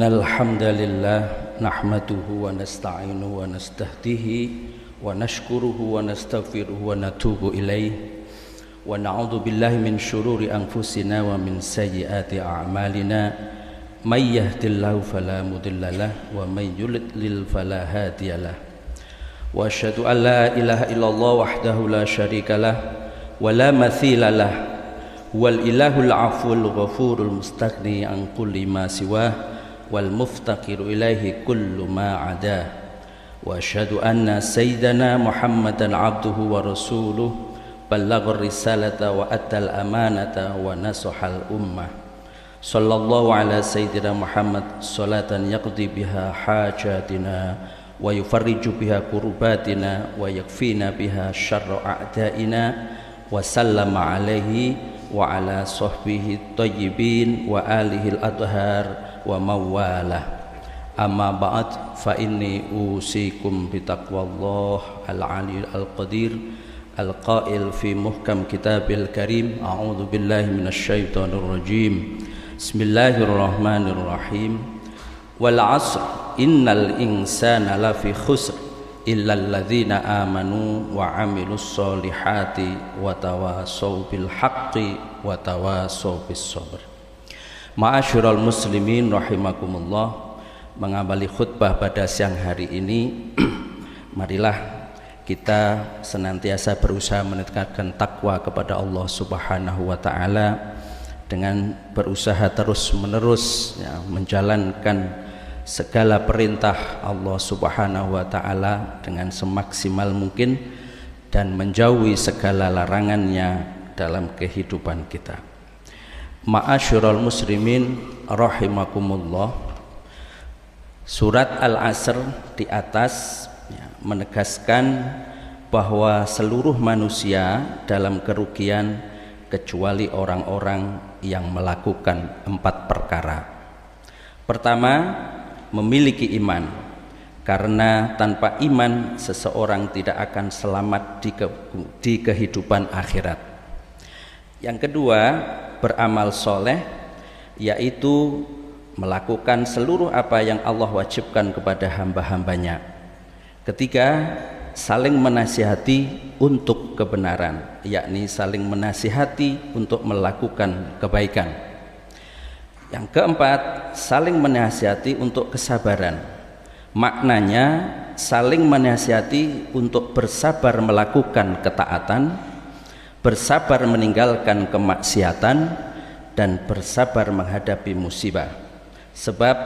الحمد لله نحمده ونستعينه ونستهديه ونشكره ونستغفره ونتوب إليه ونعوذ بالله من شرور أنفسنا ومن سيئات أعمالنا من يهد الله فلا مضل له ومن يضلل فلا هادي له وأشهد أن لا إله إلا الله وحده لا شريك له ولا مثيل له والإله العفو الغفور المستغني عن كل ما سواه والمفتقر إليه كل ما عداه وأشهد أن سيدنا محمدا عبده ورسوله بلغ الرسالة وأدى الأمانة ونصح الأمة صلى الله على سيدنا محمد صلاة يقضي بها حاجاتنا ويفرج بها كرباتنا ويكفينا بها شر أعدائنا وسلم عليه وعلى صحبه الطيبين وآله الأطهار ومواله أما بعد فإني أوصيكم بتقوى الله العلي القدير القائل في محكم كتابه الكريم أعوذ بالله من الشيطان الرجيم بسم الله الرحمن الرحيم والعصر إن الإنسان لفي خسر إلا الذين آمنوا وعملوا الصالحات وتواصوا بالحق وتواصوا بالصبر. Ma'asyiral muslimin rahimakumullah, mengawali khutbah pada siang hari ini marilah kita senantiasa berusaha meningkatkan takwa kepada Allah Subhanahu wa taala dengan berusaha terus-menerus menjalankan segala perintah Allah Subhanahu wa taala dengan semaksimal mungkin dan menjauhi segala larangannya dalam kehidupan kita. Ma'asyiral muslimin rahimakumullah, surat Al-Asr di atas menegaskan bahwa seluruh manusia dalam kerugian kecuali orang-orang yang melakukan 4 perkara. Pertama, memiliki iman, karena tanpa iman seseorang tidak akan selamat di kehidupan akhirat. Yang kedua, beramal soleh, yaitu melakukan seluruh apa yang Allah wajibkan kepada hamba-hambanya. Ketiga, saling menasihati untuk kebenaran, yakni saling menasihati untuk melakukan kebaikan. Yang keempat, saling menasihati untuk kesabaran. Maknanya saling menasihati untuk bersabar melakukan ketaatan, bersabar meninggalkan kemaksiatan, dan bersabar menghadapi musibah. Sebab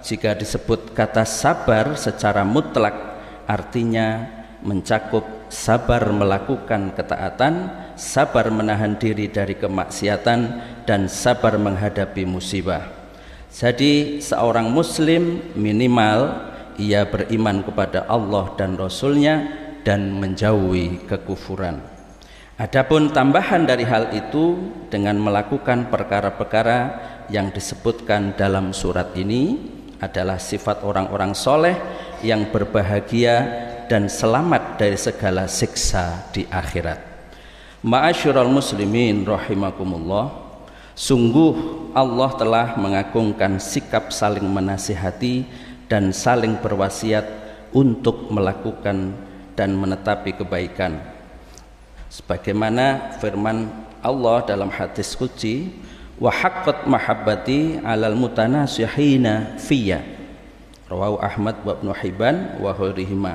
jika disebut kata sabar secara mutlak, artinya mencakup sabar melakukan ketaatan, sabar menahan diri dari kemaksiatan, dan sabar menghadapi musibah. Jadi seorang muslim minimal ia beriman kepada Allah dan Rasul-Nya dan menjauhi kekufuran. Adapun tambahan dari hal itu dengan melakukan perkara-perkara yang disebutkan dalam surat ini adalah sifat orang-orang soleh yang berbahagia dan selamat dari segala siksa di akhirat. Ma'asyiral muslimin rahimakumullah, sungguh Allah telah mengagungkan sikap saling menasihati dan saling berwasiat untuk melakukan dan menetapi kebaikan. Sebagaimana firman Allah dalam hadis qudsi, wa haqqat mahabbati 'alal mutanasihina fiyya, rawahu Ahmad wa Ibnu Hibban wa ghairihima.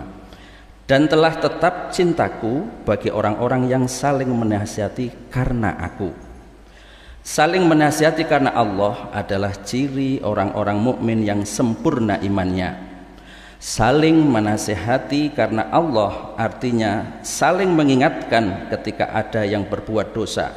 Dan telah tetap cintaku bagi orang-orang yang saling menasihati karena aku. Saling menasihati karena Allah adalah ciri orang-orang mukmin yang sempurna imannya. Saling menasihati karena Allah artinya saling mengingatkan ketika ada yang berbuat dosa,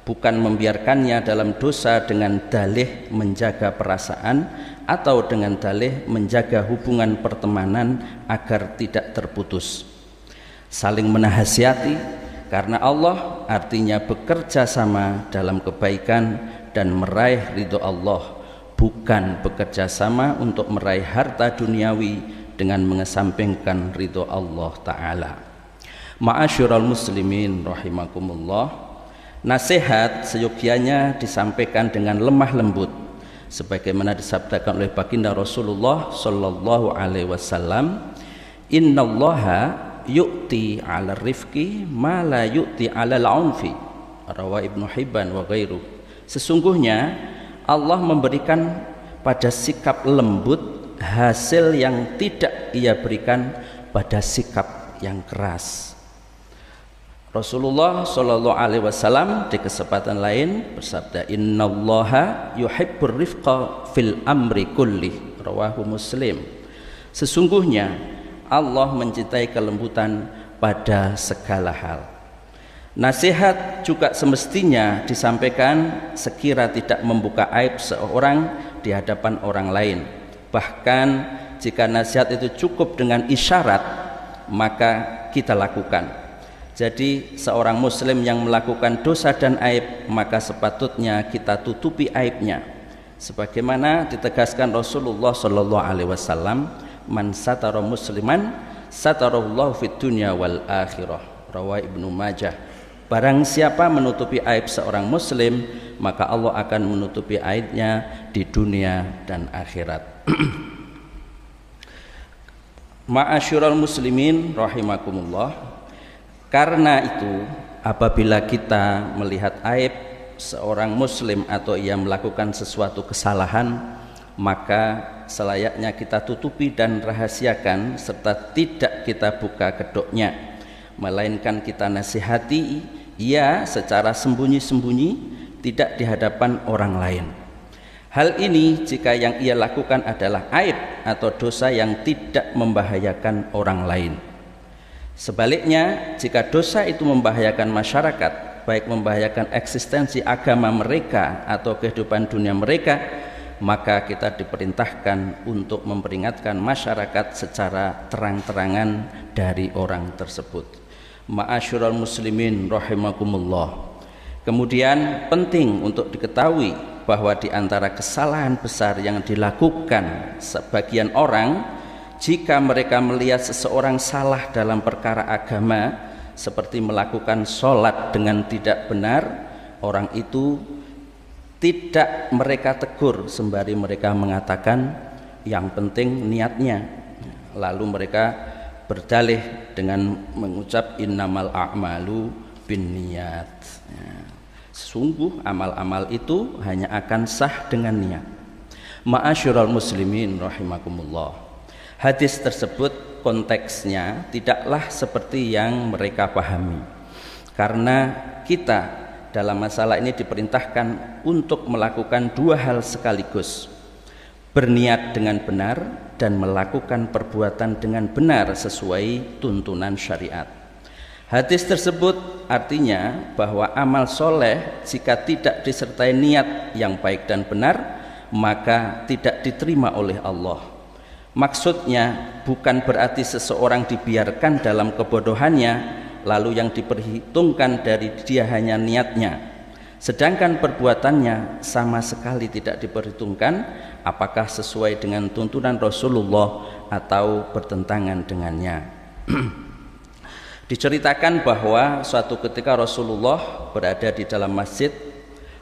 bukan membiarkannya dalam dosa dengan dalih menjaga perasaan atau dengan dalih menjaga hubungan pertemanan agar tidak terputus. Saling menasihati karena Allah artinya bekerja sama dalam kebaikan dan meraih ridho Allah, bukan bekerja sama untuk meraih harta duniawi dengan mengesampingkan ridho Allah Ta'ala. Ma'asyiral muslimin rahimakumullah, nasihat seyogyanya disampaikan dengan lemah lembut sebagaimana disabdakan oleh baginda Rasulullah sallallahu alaihi wasallam, innallaha yu'ti 'ala rifqi ma la yu'ti 'ala al-'unfi, rawa Ibnu Hibban wa ghairu. Sesungguhnya Allah memberikan pada sikap lembut hasil yang tidak ia berikan pada sikap yang keras. Rasulullah sallallahu alaihi wasallam di kesempatan lain bersabda, innallaha yuhibbur rifqa fil amri kulli, rawahu Muslim. Sesungguhnya Allah mencintai kelembutan pada segala hal. Nasihat juga semestinya disampaikan sekira tidak membuka aib seorang di hadapan orang lain. Bahkan jika nasihat itu cukup dengan isyarat, maka kita lakukan. Jadi seorang muslim yang melakukan dosa dan aib, maka sepatutnya kita tutupi aibnya. Sebagaimana ditegaskan Rasulullah sallallahu alaihi wasallam, man satara musliman satarallahu fid dunya wal akhirah, rawa Ibnu Majah. Barang siapa menutupi aib seorang muslim, maka Allah akan menutupi aibnya di dunia dan akhirat. Ma'asyiral muslimin rahimakumullah. Karena itu, apabila kita melihat aib seorang muslim atau ia melakukan sesuatu kesalahan, maka selayaknya kita tutupi dan rahasiakan serta tidak kita buka kedoknya, melainkan kita nasihati ia secara sembunyi-sembunyi, tidak di hadapan orang lain. Hal ini jika yang ia lakukan adalah aib atau dosa yang tidak membahayakan orang lain. Sebaliknya, jika dosa itu membahayakan masyarakat, baik membahayakan eksistensi agama mereka atau kehidupan dunia mereka, maka kita diperintahkan untuk memperingatkan masyarakat secara terang-terangan dari orang tersebut. Ma'asyiral muslimin rahimakumullah. Kemudian penting untuk diketahui bahwa di antara kesalahan besar yang dilakukan sebagian orang, jika mereka melihat seseorang salah dalam perkara agama, seperti melakukan sholat dengan tidak benar, orang itu tidak mereka tegur sembari mereka mengatakan yang penting niatnya. Lalu mereka berdalih dengan mengucap innamal a'malu binniyat. Sungguh amal-amal itu hanya akan sah dengan niat. Ma'asyiral muslimin rahimakumullah. Hadis tersebut konteksnya tidaklah seperti yang mereka pahami, karena kita dalam masalah ini diperintahkan untuk melakukan dua hal sekaligus: berniat dengan benar dan melakukan perbuatan dengan benar sesuai tuntunan syariat. Hadis tersebut artinya bahwa amal soleh jika tidak disertai niat yang baik dan benar, maka tidak diterima oleh Allah. Maksudnya bukan berarti seseorang dibiarkan dalam kebodohannya, lalu yang diperhitungkan dari dia hanya niatnya, sedangkan perbuatannya sama sekali tidak diperhitungkan apakah sesuai dengan tuntunan Rasulullah atau bertentangan dengannya. Diceritakan bahwa suatu ketika Rasulullah berada di dalam masjid,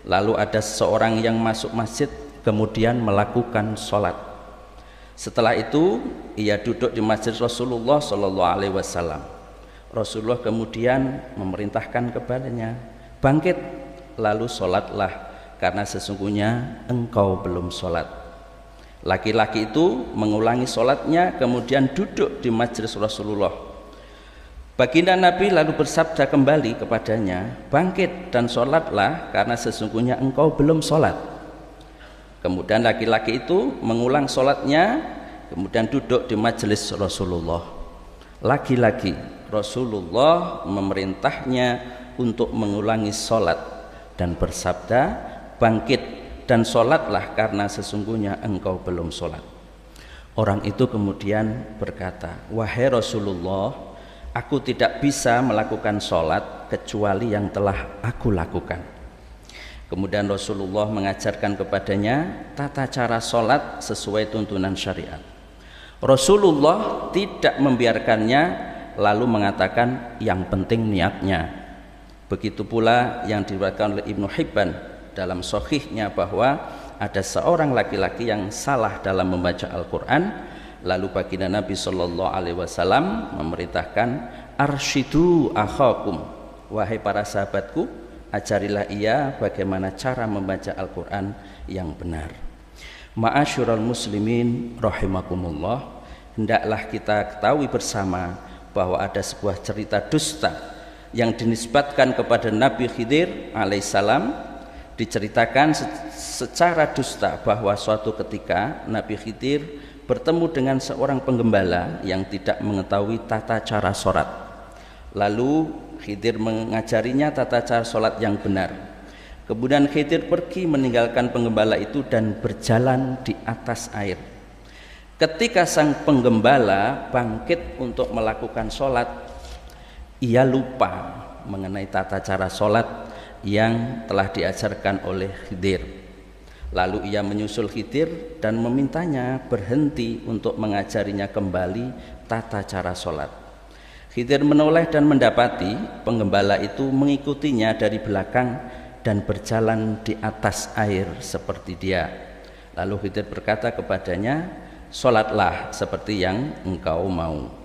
lalu ada seseorang yang masuk masjid kemudian melakukan sholat. Setelah itu ia duduk di masjid Rasulullah sallallahu alaihi wasallam. Rasulullah kemudian memerintahkan kepadanya, bangkit lalu sholatlah, karena sesungguhnya engkau belum sholat. Laki-laki itu mengulangi sholatnya kemudian duduk di majlis Rasulullah. Baginda Nabi lalu bersabda kembali kepadanya, bangkit dan sholatlah, karena sesungguhnya engkau belum sholat. Kemudian laki-laki itu mengulang sholatnya, kemudian duduk di majelis Rasulullah. Lagi-lagi Rasulullah memerintahnya untuk mengulangi sholat dan bersabda, bangkit dan sholatlah, karena sesungguhnya engkau belum sholat. Orang itu kemudian berkata, wahai Rasulullah, aku tidak bisa melakukan sholat kecuali yang telah aku lakukan. Kemudian Rasulullah mengajarkan kepadanya tata cara sholat sesuai tuntunan syariat. Rasulullah tidak membiarkannya lalu mengatakan yang penting niatnya. Begitu pula yang diriwayatkan oleh Ibnu Hibban dalam sahihnya bahwa ada seorang laki-laki yang salah dalam membaca Al-Quran, lalu baginda Nabi Shallallahu Alaihi Wasallam memerintahkan, arsyidu akhakum, wahai para sahabatku, ajarilah ia bagaimana cara membaca Al-Quran yang benar. Ma'asyiral muslimin rahimakumullah, hendaklah kita ketahui bersama bahwa ada sebuah cerita dusta yang dinisbatkan kepada Nabi Khidir alaihissalam. Diceritakan secara dusta bahwa suatu ketika Nabi Khidir bertemu dengan seorang penggembala yang tidak mengetahui tata cara sholat. Lalu Khidir mengajarinya tata cara sholat yang benar. Kemudian Khidir pergi meninggalkan penggembala itu dan berjalan di atas air. Ketika sang penggembala bangkit untuk melakukan sholat, ia lupa mengenai tata cara sholat yang telah diajarkan oleh Khidir. Lalu ia menyusul Khidir dan memintanya berhenti untuk mengajarinya kembali tata cara sholat. Khidir menoleh dan mendapati penggembala itu mengikutinya dari belakang dan berjalan di atas air seperti dia. Lalu Khidir berkata kepadanya, sholatlah seperti yang engkau mau.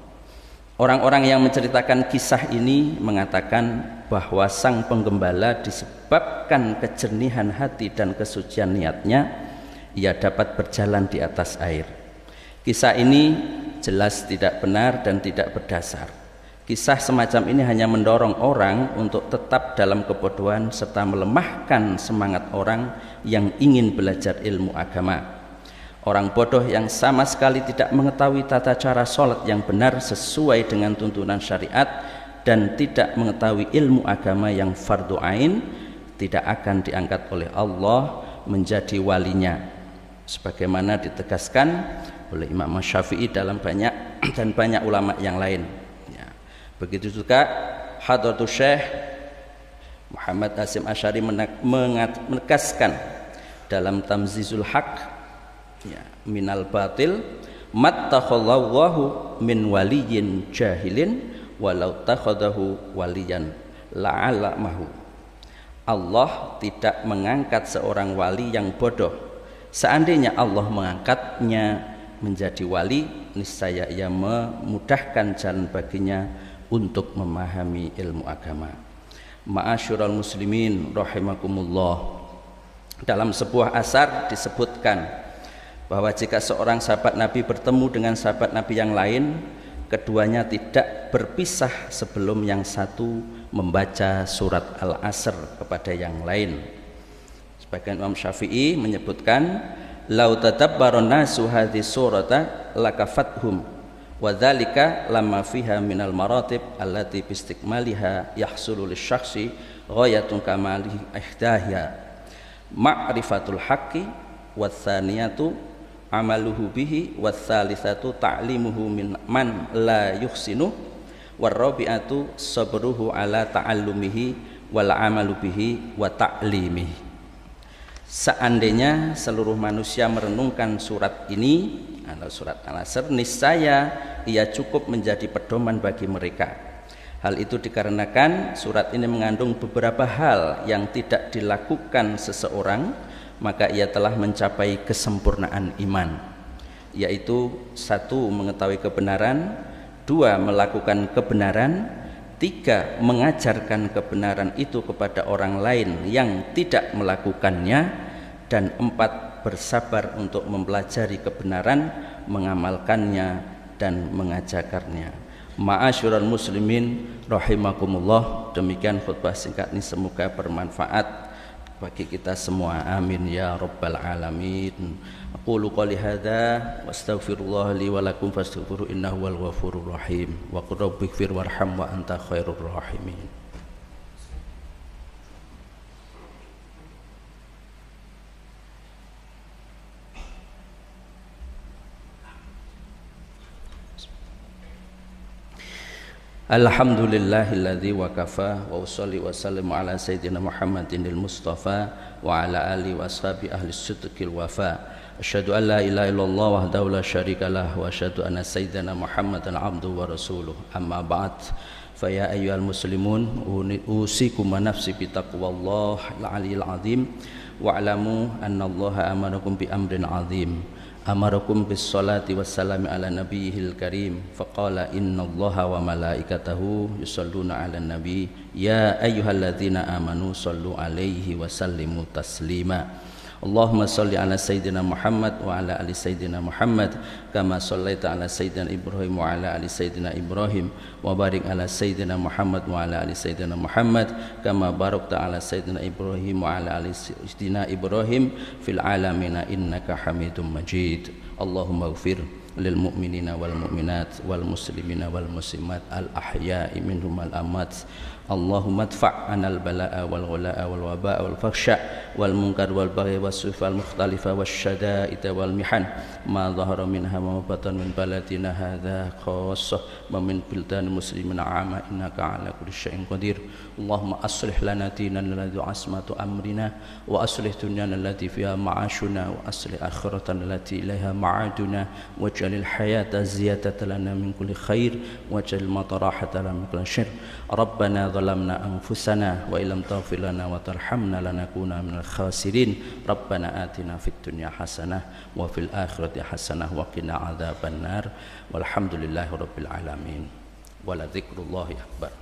Orang-orang yang menceritakan kisah ini mengatakan bahwa sang penggembala disebabkan kejernihan hati dan kesucian niatnya, ia dapat berjalan di atas air. Kisah ini jelas tidak benar dan tidak berdasar. Kisah semacam ini hanya mendorong orang untuk tetap dalam kebodohan serta melemahkan semangat orang yang ingin belajar ilmu agama. Orang bodoh yang sama sekali tidak mengetahui tata cara sholat yang benar sesuai dengan tuntunan syariat dan tidak mengetahui ilmu agama yang fardu ain tidak akan diangkat oleh Allah menjadi walinya, sebagaimana ditegaskan oleh Imam Syafi'i dalam banyak ulama yang lain. Begitu juga Hadratus Syekh Muhammad Hasyim Asy'ari menegaskan dalam Tamzizul Haq, minal batil mattakhallahu min waliyin jahilin walau takhadahu waliyan la'alamahu. Allah tidak mengangkat seorang wali yang bodoh. Seandainya Allah mengangkatnya menjadi wali, niscaya ia memudahkan jalan baginya untuk memahami ilmu agama. Ma'asyiral muslimin rahimakumullah, dalam sebuah asar disebutkan bahwa jika seorang sahabat Nabi bertemu dengan sahabat Nabi yang lain, keduanya tidak berpisah sebelum yang satu membaca surat Al-Asr kepada yang lain. Sebagian Imam Syafi'i menyebutkan, lau tadabbaron nasu hadhihi surata lakafathum wa dzalika lamma fiha minal maratib allati bistikmaliha yahsulu lisyakhsi ghayatun kamali ihdahiya ma'rifatul haqqi watsaniyatu amaluhu bihi watsalisatu ta'limuhu min man la yuhsinu warrabi'atu sabruhu ala ta'allumihi wal amalu bihi wa ta'limihi. Seandainya seluruh manusia merenungkan surat ini, surat Al-Asr, niscaya ia cukup menjadi pedoman bagi mereka. Hal itu dikarenakan surat ini mengandung beberapa hal yang tidak dilakukan seseorang, maka ia telah mencapai kesempurnaan iman, yaitu 1. Mengetahui kebenaran, 2. Melakukan kebenaran, 3. Mengajarkan kebenaran itu kepada orang lain yang tidak melakukannya, dan 4. Bersabar untuk mempelajari kebenaran, mengamalkannya dan mengajarkannya. Ma'asyiral muslimin rahimakumullah, demikian khutbah singkat ini, semoga bermanfaat bagi kita semua, amin ya rabbal alamin. Aqulu qouli hadza wa astaghfirullah li wa lakum fastaghfiruhu innahu wal ghafurur rahim. Wa qul rabbighfir warham wa anta khairur rahimin. Alhamdulillahilladzi wa kafa wa usolli wa sallimu ala sayyidina Muhammadinil Mustafa wa ala alihi wa ashabi ahli sidqil wafa. Asyhadu an la ilaha illallah wahdahu la syarikalah wa asyhadu anna sayyidina Muhammadan abduhu wa rasuluh. Amma ba'd. Fa ya ayyuhal muslimun usikum wa nafsi bi taqwallahil aliyil azim wa alamu annallaha amarakum bi amrin azim. Amarakum bis salati wassalami ala nabiyil karim faqala innallaha wa malaikatahu yusalluna ala nabi ya ayyuhalladzina amanu sallu alaihi wa sallimu taslima. Allahumma salli ala sayyidina Muhammad wa ala ali sayyidina Muhammad kama sallaita ala sayyidina Ibrahim wa ala ali sayyidina Ibrahim wa barik ala sayyidina Muhammad wa ala ali sayyidina Muhammad kama barakta ala sayyidina Ibrahim wa ala ali sayyidina Ibrahim fil alamina innaka Hamidum Majid. Allahumma ighfir lil mu'minina wal mu'minat wal muslimina wal muslimat al ahya'i minhum al amat. Allahumma adfa' anal bala'a wal ghala'a wal waba'a wal fakhsha' wal munkar wal baghi was sufa al mukhtalifa was syada'ida wal mihan ma dhahara minha wa batan min baladina hadza khassah wa min bildan muslimin 'amma innaka 'ala kulli syai'in qadir. Allahumma aslih lana dinana alladhi asmatu amrina wa aslih dunyana allati fiha ma'ashuna wa aslih akhiratana allati ilaiha ma'aduna waj'alil hayata ziyadatan lana min kulli khair waj'al mauta rahatan lana min kulli syarr. Rabbana zalamna anfusana wa illam taghfir lana wa tarhamna lanakuna minal khasirin. Rabbana atina fid dunya hasanah wa fil akhirati hasanah wa qina adzabannar. Walhamdulillahi rabbil alamin. Wa la dzikrullahi akbar.